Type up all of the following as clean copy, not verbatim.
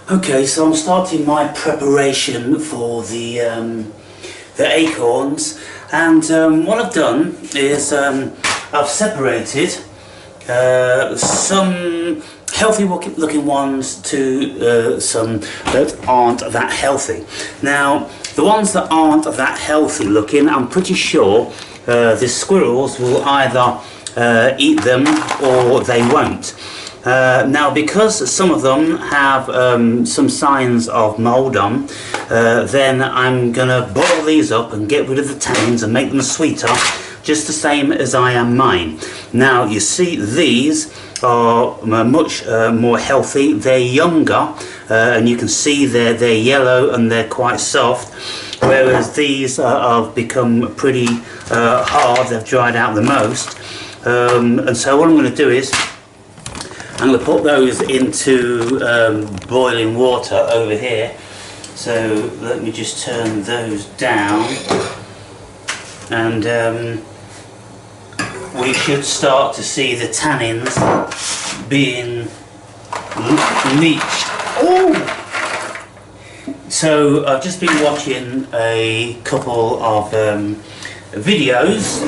Okay, so I'm starting my preparation for the acorns, and what I've done is I've separated some healthy looking ones to some that aren't that healthy. Now, the ones that aren't that healthy looking, I'm pretty sure the squirrels will either eat them or they won't. Now, because some of them have some signs of mould on, then I'm going to boil these up and get rid of the tannins and make them sweeter, just the same as I am mine. Now, you see these are much more healthy. They're younger, and you can see they're yellow and they're quite soft, whereas these have become pretty hard. They've dried out the most. And so what I'm going to do is I'm going to put those into boiling water over here. So let me just turn those down, and we should start to see the tannins being leached. Oh! So I've just been watching a couple of videos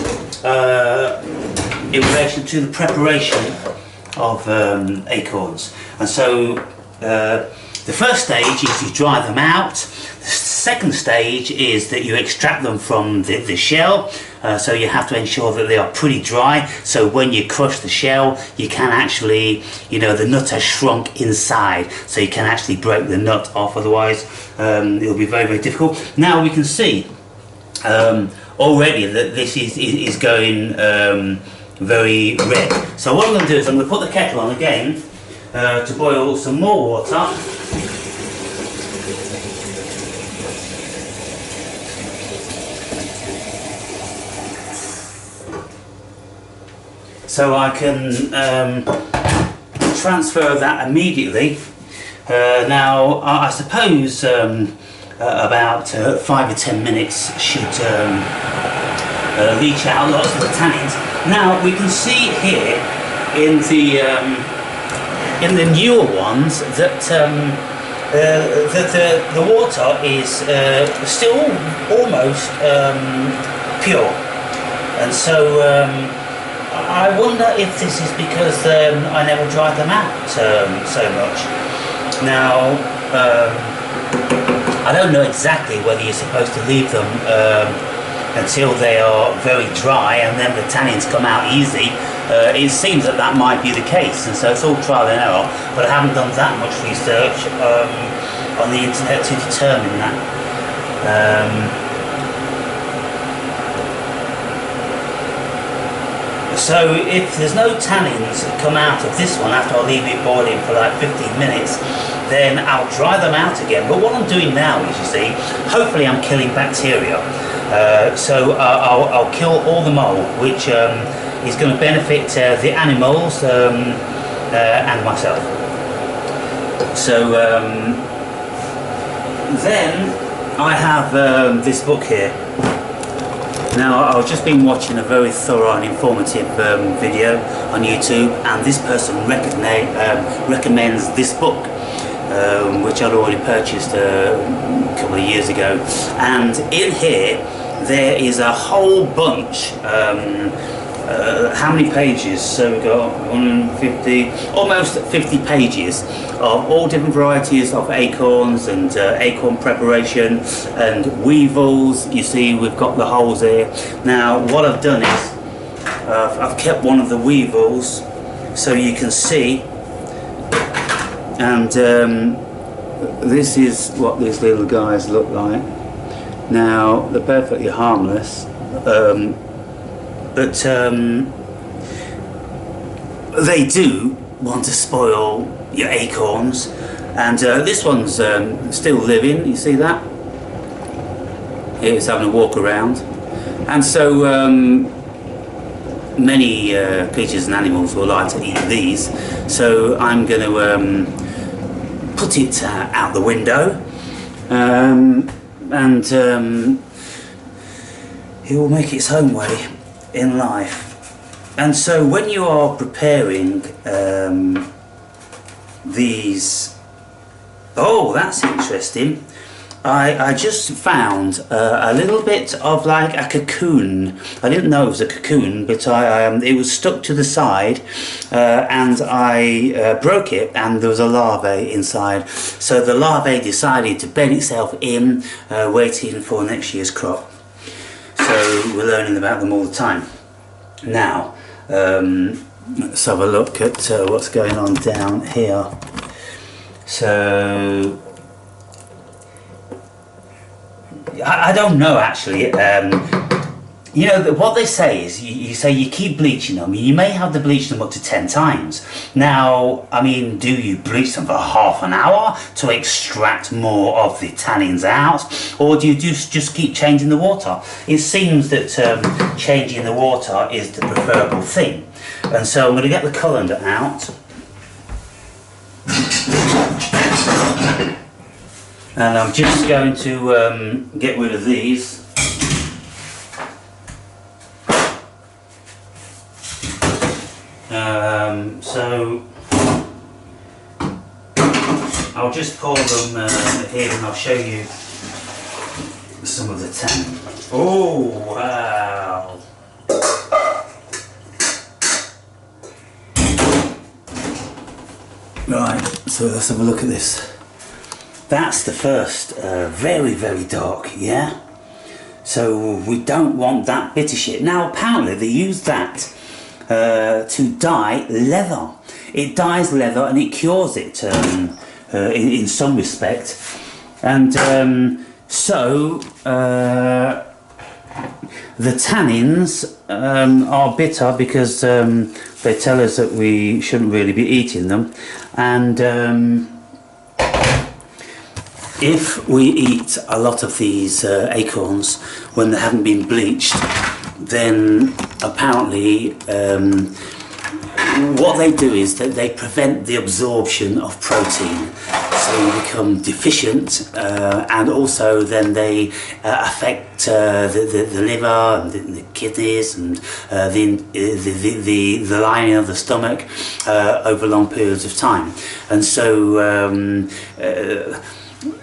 in relation to the preparation of acorns, and so the first stage is you dry them out. The second stage is that you extract them from the shell, so you have to ensure that they are pretty dry, so when you crush the shell you can actually, you know, the nut has shrunk inside, so you can actually break the nut off, otherwise it'll be very, very difficult. Now we can see already that this is going very red. So what I'm going to do is I'm going to put the kettle on again to boil some more water. So I can transfer that immediately. Now I suppose about 5 or 10 minutes should leach out lots of the tannins. Now we can see here in the newer ones that the water is still almost pure, and so I wonder if this is because I never dried them out so much. Now I don't know exactly whether you're supposed to leave them until they are very dry and then the tannins come out easy. It seems that that might be the case, and so it's all trial and error, but I haven't done that much research on the internet to determine that. So if there's no tannins that come out of this one after I leave it boiling for like 15 minutes, then I'll dry them out again. But what I'm doing now is, you see, hopefully I'm killing bacteria. So I'll kill all the mold, which is going to benefit the animals and myself. So then I have this book here. Now, I've just been watching a very thorough and informative video on YouTube, and this person recommends this book, which I'd already purchased a couple of years ago. And in here there is a whole bunch, how many pages? So we've got 150, almost 50 pages of all different varieties of acorns and acorn preparation and weevils. You see, we've got the holes here. Now what I've done is I've kept one of the weevils so you can see, and this is what these little guys look like. Now they're perfectly harmless, but they do want to spoil your acorns, and this one's still living. You see that? It's having a walk around, and so many creatures and animals will like to eat these. So I'm going to put it out the window, and it will make its own way in life. And so when you are preparing these Oh, that's interesting. I just found a little bit of like a cocoon. I didn't know it was a cocoon, but it was stuck to the side, and I broke it, and there was a larvae inside. So the larvae decided to bed itself in, waiting for next year's crop. So we're learning about them all the time. Now, let's have a look at what's going on down here. So I don't know actually. You know, what they say is you say you keep bleaching them. You may have to bleach them up to 10 times. Now, I mean, do you bleach them for half an hour to extract more of the tannins out, or do you just keep changing the water? It seems that changing the water is the preferable thing. And so I'm going to get the colander out. And I'm just going to get rid of these. So I'll just pour them here, and I'll show you some of the tannin. Oh wow! Right, so let's have a look at this. That's the first, very, very dark, yeah? So we don't want that bitter shit. Now apparently they use that to dye leather. It dyes leather and it cures it in some respect. And so the tannins are bitter because they tell us that we shouldn't really be eating them. And if we eat a lot of these acorns when they haven't been bleached, then apparently what they do is that they prevent the absorption of protein, so you become deficient, and also then they affect the liver and the kidneys and the lining of the stomach over long periods of time. And so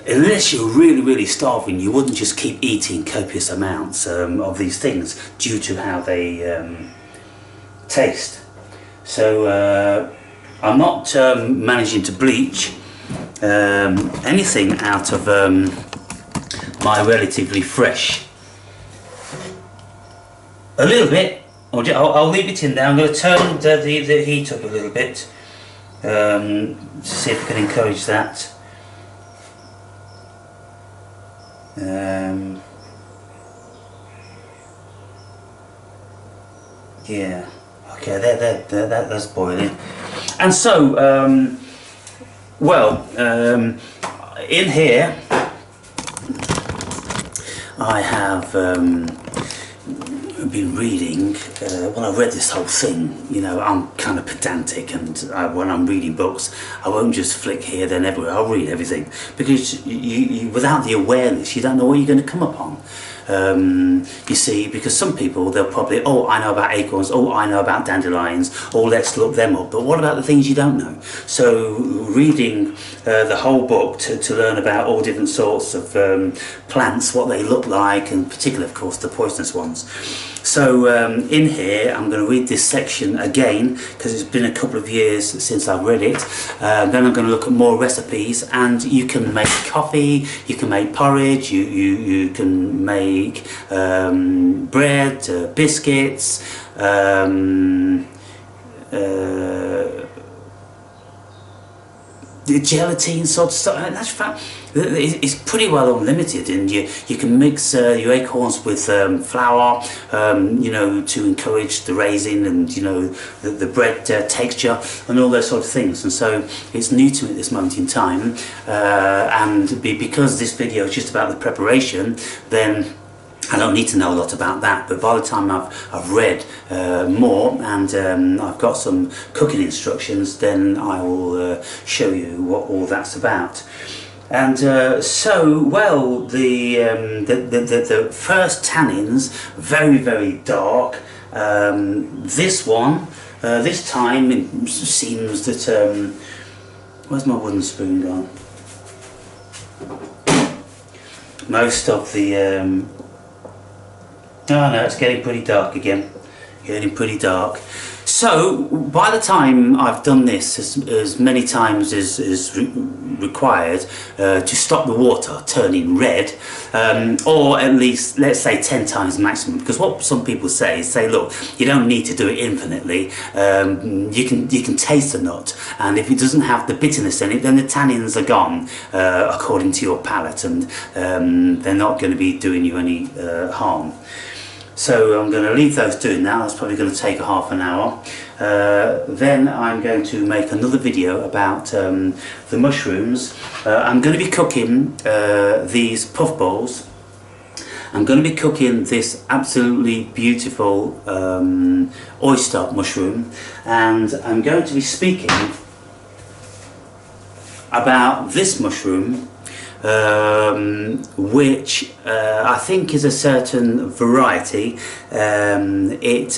unless you're really, really starving, you wouldn't just keep eating copious amounts of these things due to how they taste. So I'm not managing to bleach anything out of my relatively fresh. A little bit. I'll leave it in there. I'm going to turn the heat up a little bit to see if I can encourage that. Yeah, okay, that's boiling. And so, in here I have been reading, well, I've read this whole thing. You know, I'm kind of pedantic, and when I'm reading books, I won't just flick here then everywhere. I'll read everything, because you without the awareness, you don't know what you're going to come upon. You see, because some people, they'll probably, oh, I know about acorns, oh, I know about dandelions, oh, let's look them up. But what about the things you don't know? So reading the whole book to learn about all different sorts of plants, what they look like, and particularly, of course, the poisonous ones. So in here I'm going to read this section again, because it's been a couple of years since I've read it. Then I'm going to look at more recipes, and you can make coffee, you can make porridge, you can make bread, biscuits, the gelatine sort of stuff. And that's fact, it's pretty well unlimited, and you can mix your acorns with flour, you know, to encourage the raising and, you know, the bread texture and all those sort of things. And so it's new to me at this moment in time, and because this video is just about the preparation, then I don't need to know a lot about that. But by the time I've read more, and I've got some cooking instructions, then I will show you what all that's about. And so, well, the first tannins, very, very dark. This one, this time, it seems that where's my wooden spoon gone? most of the oh no, it's getting pretty dark again. Getting pretty dark. So by the time I've done this as many times as is required to stop the water turning red, or at least let's say 10 times maximum, because what some people say is look, you don't need to do it infinitely. You can taste the nut, and if it doesn't have the bitterness in it, then the tannins are gone according to your palate, and they're not going to be doing you any harm. So I'm going to leave those doing now. That's probably going to take a half an hour. Then I'm going to make another video about the mushrooms. I'm going to be cooking these puffballs. I'm going to be cooking this absolutely beautiful oyster mushroom, and I'm going to be speaking about this mushroom, which I think is a certain variety. It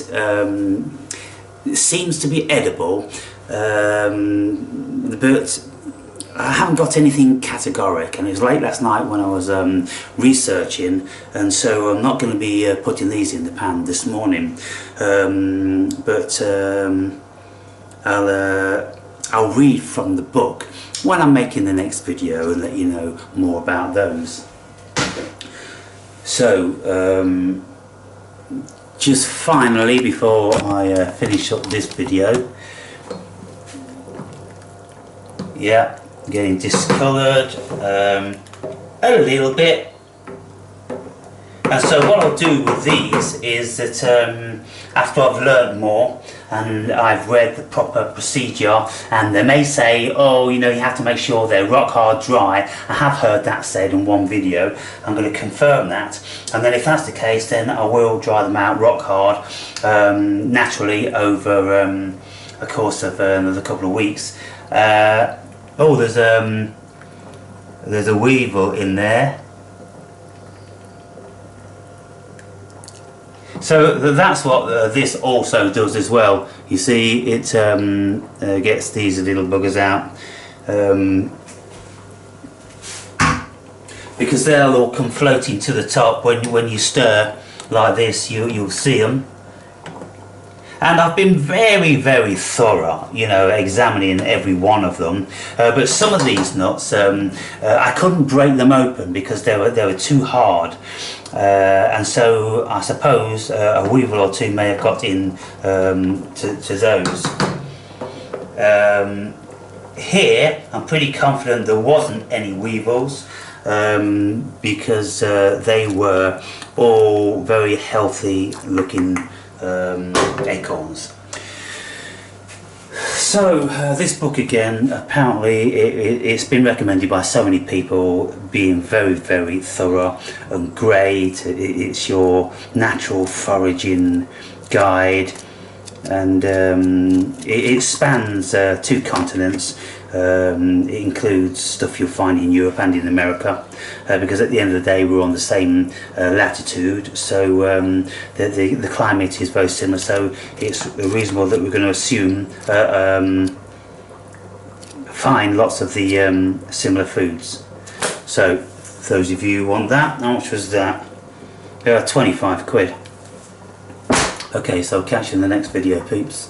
seems to be edible, but I haven't got anything categoric, and it was late last night when I was researching, and so I'm not going to be putting these in the pan this morning, but I'll read from the book when I'm making the next video and let you know more about those. So just finally, before I finish up this video, yeah, getting discoloured a little bit. And so what I'll do with these is that after I've learned more and I've read the proper procedure, and they may say, oh, you know, you have to make sure they're rock hard dry. I have heard that said in one video. I'm going to confirm that, and then if that's the case, then I will dry them out rock hard naturally over a course of another couple of weeks. Oh, there's a weevil in there. So that's what this also does as well. You see, it gets these little buggers out, because they'll all come floating to the top when you stir like this. You'll see them. And I've been very, very thorough, you know, examining every one of them. But some of these nuts, I couldn't break them open because they were too hard. And so I suppose a weevil or two may have got in to those. Here, I'm pretty confident there wasn't any weevils, because they were all very healthy looking acorns. So this book again, apparently it's been recommended by so many people, being very, very thorough and great. It's your natural foraging guide, and it spans 2 continents. It includes stuff you'll find in Europe and in America, because at the end of the day we're on the same latitude, so the climate is very similar, so it's reasonable that we're going to assume find lots of the similar foods. So those of you who want that, how much was that? 25 quid. Okay, so I'll catch you in the next video, peeps.